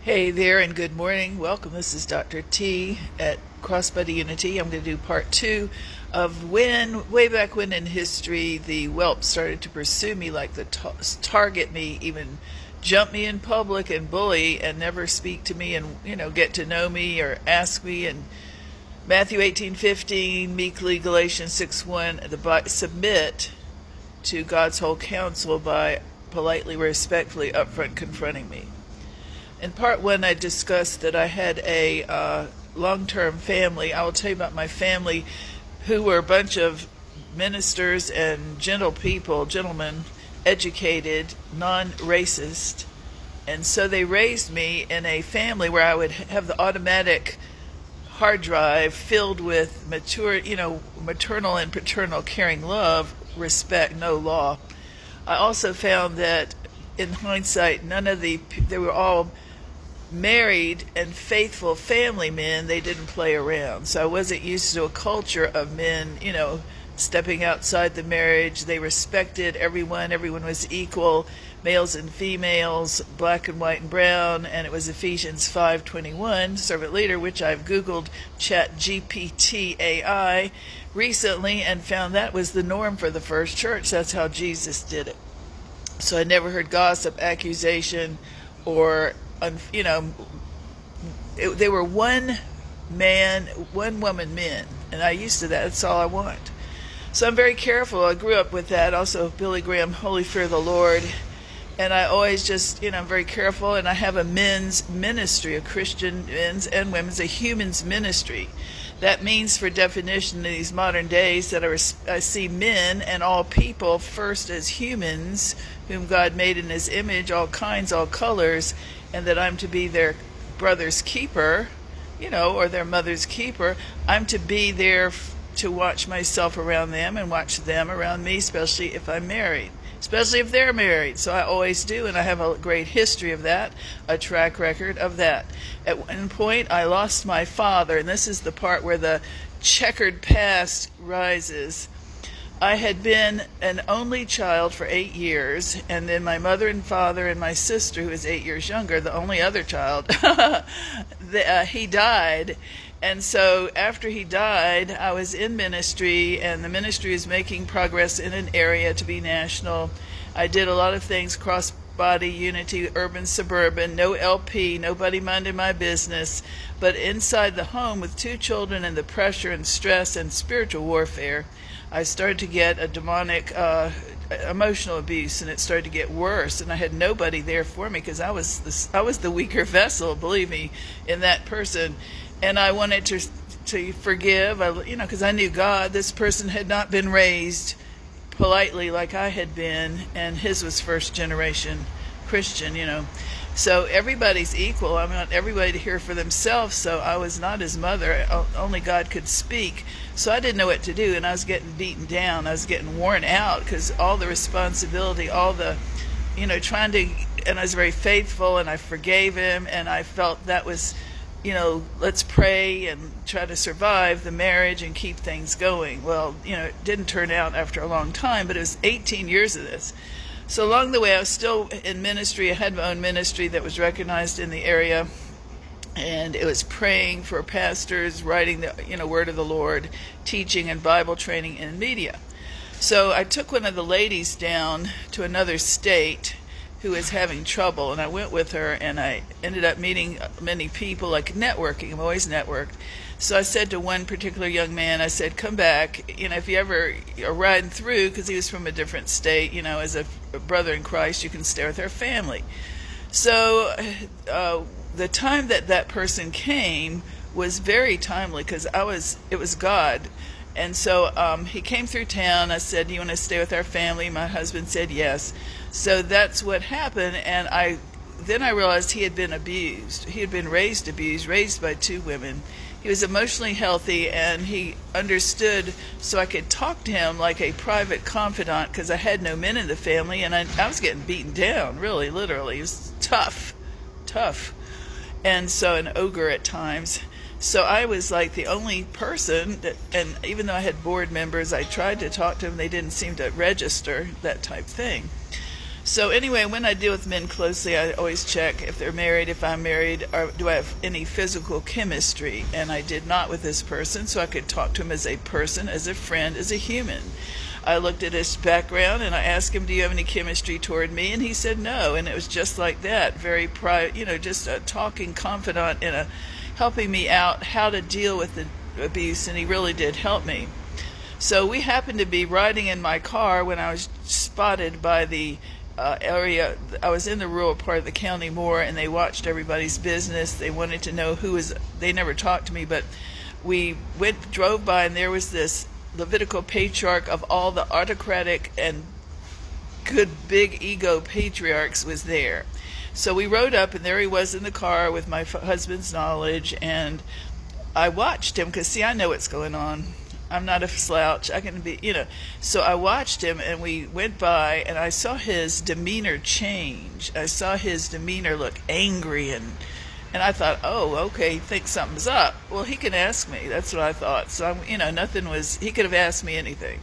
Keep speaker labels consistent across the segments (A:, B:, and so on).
A: Hey there, and good morning. Welcome. This is Dr. T at Crossbody Unity. I'm going to do part two of way back when in history, the WELP started to pursue me, like target me, even jump me in public and bully and never speak to me and, get to know me or ask me. And Matthew 18:15, meekly, Galatians 6:1, submit to God's whole counsel by politely, respectfully, upfront confronting me. In part one, I discussed that I had a long-term family. I will tell you about my family, who were a bunch of ministers and gentlemen, educated, non-racist. And so they raised me in a family where I would have the automatic hard drive filled with maternal and paternal caring love, respect, no law. I also found that in hindsight, they were all married and faithful family men. They didn't play around. So I wasn't used to a culture of men, stepping outside the marriage. They respected everyone. Everyone was equal, males and females, black and white and brown. And it was Ephesians 5:21, servant leader, which I've Googled Chat GPT AI recently and found that was the norm for the first church. That's how Jesus did it. So I never heard gossip, accusation, or, they were one man, one woman men. And I used to that. That's all I want. So I'm very careful. I grew up with that. Also, Billy Graham, Holy Fear of the Lord. And I always I'm very careful. And I have a men's ministry, a Christian men's and women's, a human's ministry. That means, for definition, in these modern days, that I see men and all people first as humans, whom God made in His image, all kinds, all colors, and that I'm to be their brother's keeper, or their mother's keeper. I'm to be there to watch myself around them and watch them around me, especially if I'm married, especially if they're married. So I always do, and I have a great history of that, a track record of that. At one point, I lost my father, and this is the part where the checkered past rises. I had been an only child for 8 years, and then my mother and father and my sister, who is 8 years younger, the only other child, he died. And so after he died, I was in ministry, and the ministry is making progress in an area to be national. I did a lot of things, cross-body, unity, urban, suburban, no LP, nobody minded my business. But inside the home with 2 children and the pressure and stress and spiritual warfare, I started to get a demonic emotional abuse, and it started to get worse. And I had nobody there for me because I was the weaker vessel, believe me, in that person. And I wanted to forgive, because I knew God. This person had not been raised politely like I had been, and his was first generation Christian, So everybody's equal. I want everybody to hear for themselves. So I was not his mother. Only God could speak. So I didn't know what to do, and I was getting beaten down. I was getting worn out because all the responsibility, all the, trying to, and I was very faithful, and I forgave him, and I felt that was, let's pray and try to survive the marriage and keep things going. Well, it didn't turn out after a long time, but it was 18 years of this. So along the way, I was still in ministry. I had my own ministry that was recognized in the area, and it was praying for pastors, writing the word of the Lord, teaching and Bible training in media. So I took one of the ladies down to another state who was having trouble, and I went with her, and I ended up meeting many people, like networking. I'm always networked. So I said to one particular young man, I said, come back, if you ever are riding through, because he was from a different state, as a brother in Christ, you can stay with our family. So the time that person came was very timely, because it was God. And so he came through town. I said, do you want to stay with our family? My husband said yes. So that's what happened, and then I realized he had been abused. He had been raised by 2 women. He was emotionally healthy, and he understood, so I could talk to him like a private confidant, because I had no men in the family, and I was getting beaten down, really, literally. It was tough. And so an ogre at times. So I was like the only person and even though I had board members, I tried to talk to them. They didn't seem to register, that type thing. So anyway, when I deal with men closely, I always check if they're married, if I'm married, or do I have any physical chemistry. And I did not with this person, so I could talk to him as a person, as a friend, as a human. I looked at his background and I asked him, do you have any chemistry toward me? And he said no. And it was just like that, very private, just a talking confidant and helping me out how to deal with the abuse. And he really did help me. So we happened to be riding in my car when I was spotted by the area. I was in the rural part of the county more, and they watched everybody's business. They wanted to know they never talked to me, but we drove by, and there was this Levitical patriarch of all the autocratic and good big ego patriarchs was there. So we rode up, and there he was in the car with my husband's knowledge, and I watched him because, see, I know what's going on. I'm not a slouch. I can be, So I watched him, and we went by, and I saw his demeanor change. I saw his demeanor look angry, and I thought, oh, okay, he thinks something's up. Well, he can ask me. That's what I thought. So, he could have asked me anything.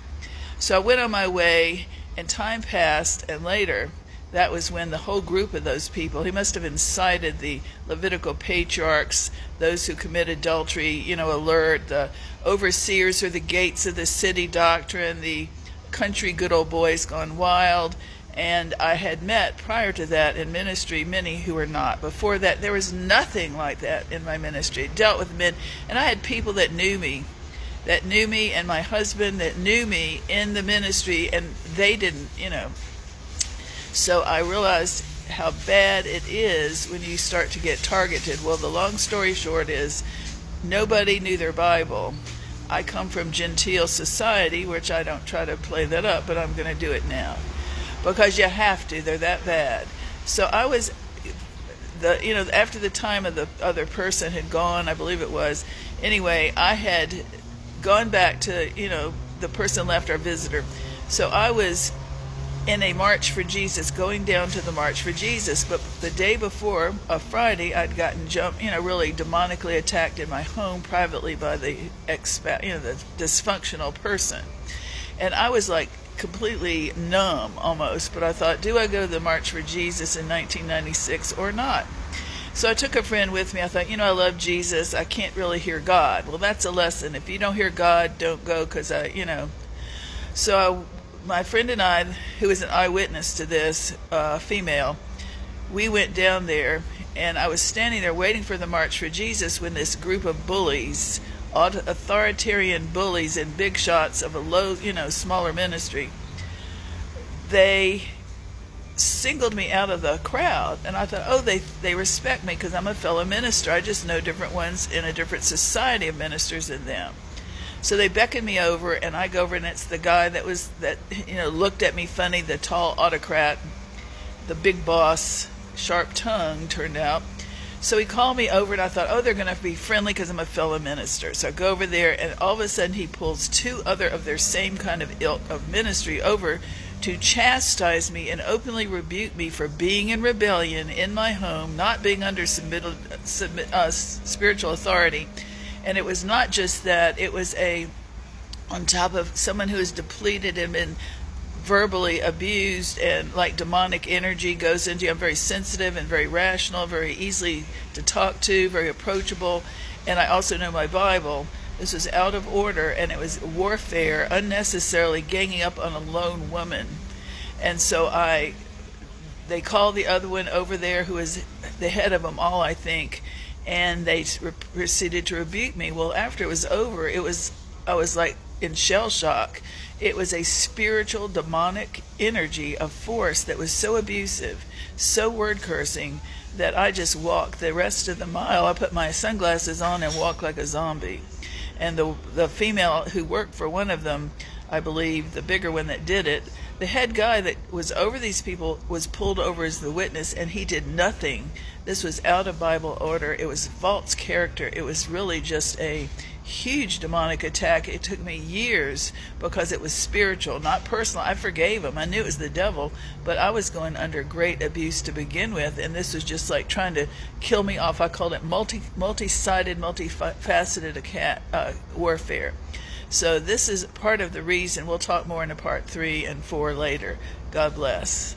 A: So I went on my way, and time passed, and later, that was when the whole group of those people, he must have incited the Levitical patriarchs, those who commit adultery, alert, the overseers or the gates of the city doctrine, the country good old boys gone wild. And I had met prior to that in ministry many who were not. Before that, there was nothing like that in my ministry. I dealt with men, and I had people that knew me, and my husband that knew me in the ministry, and they didn't, So I realized how bad it is when you start to get targeted. Well, the long story short is nobody knew their Bible. I come from genteel society, which I don't try to play that up, but I'm going to do it now. Because you have to. They're that bad. So I was, after the time of the other person had gone, I believe it was, anyway, I had gone back to, the person left, our visitor. So I was in a March for Jesus, going down to the March for Jesus. But the day before, Friday, I'd gotten really demonically attacked in my home privately by the dysfunctional person. And I was like completely numb almost, but I thought, do I go to the March for Jesus in 1996 or not? So I took a friend with me. I thought, I love Jesus. I can't really hear God. Well, that's a lesson. If you don't hear God, don't go, because So my friend and I, who was an eyewitness to this, female, we went down there, and I was standing there waiting for the March for Jesus when this group of bullies, authoritarian bullies and big shots of a low, smaller ministry, they singled me out of the crowd. And I thought, oh, they respect me because I'm a fellow minister. I just know different ones in a different society of ministers than them. So they beckoned me over, and I go over, and it's the guy that looked at me funny, the tall autocrat, the big boss, sharp tongue, turned out. So he called me over, and I thought, oh, they're going to be friendly because I'm a fellow minister. So I go over there, and all of a sudden he pulls two other of their same kind of ilk of ministry over to chastise me and openly rebuke me for being in rebellion in my home, not being under spiritual authority. And it was not just that, it was on top of someone who is depleted and been verbally abused, and like demonic energy goes into you. I'm very sensitive and very rational, very easy to talk to, very approachable, and I also know my Bible. This was out of order, and it was warfare, unnecessarily ganging up on a lone woman. And so they called the other one over there, who is the head of them all, I think, and they proceeded to rebuke me. Well, after it was over, I was like in shell shock. It was a spiritual demonic energy, a force that was so abusive, so word cursing, that I just walked the rest of the mile. I put my sunglasses on and walked like a zombie. And the female who worked for one of them, I believe, the bigger one that did it, the head guy that was over these people was pulled over as the witness, and he did nothing. This was out of Bible order. It was false character. It was really just a huge demonic attack. It took me years because it was spiritual, not personal. I forgave him. I knew it was the devil, but I was going under great abuse to begin with, and this was just like trying to kill me off. I called it multi-sided, multifaceted warfare. So this is part of the reason. We'll talk more in part 3 and 4 later. God bless.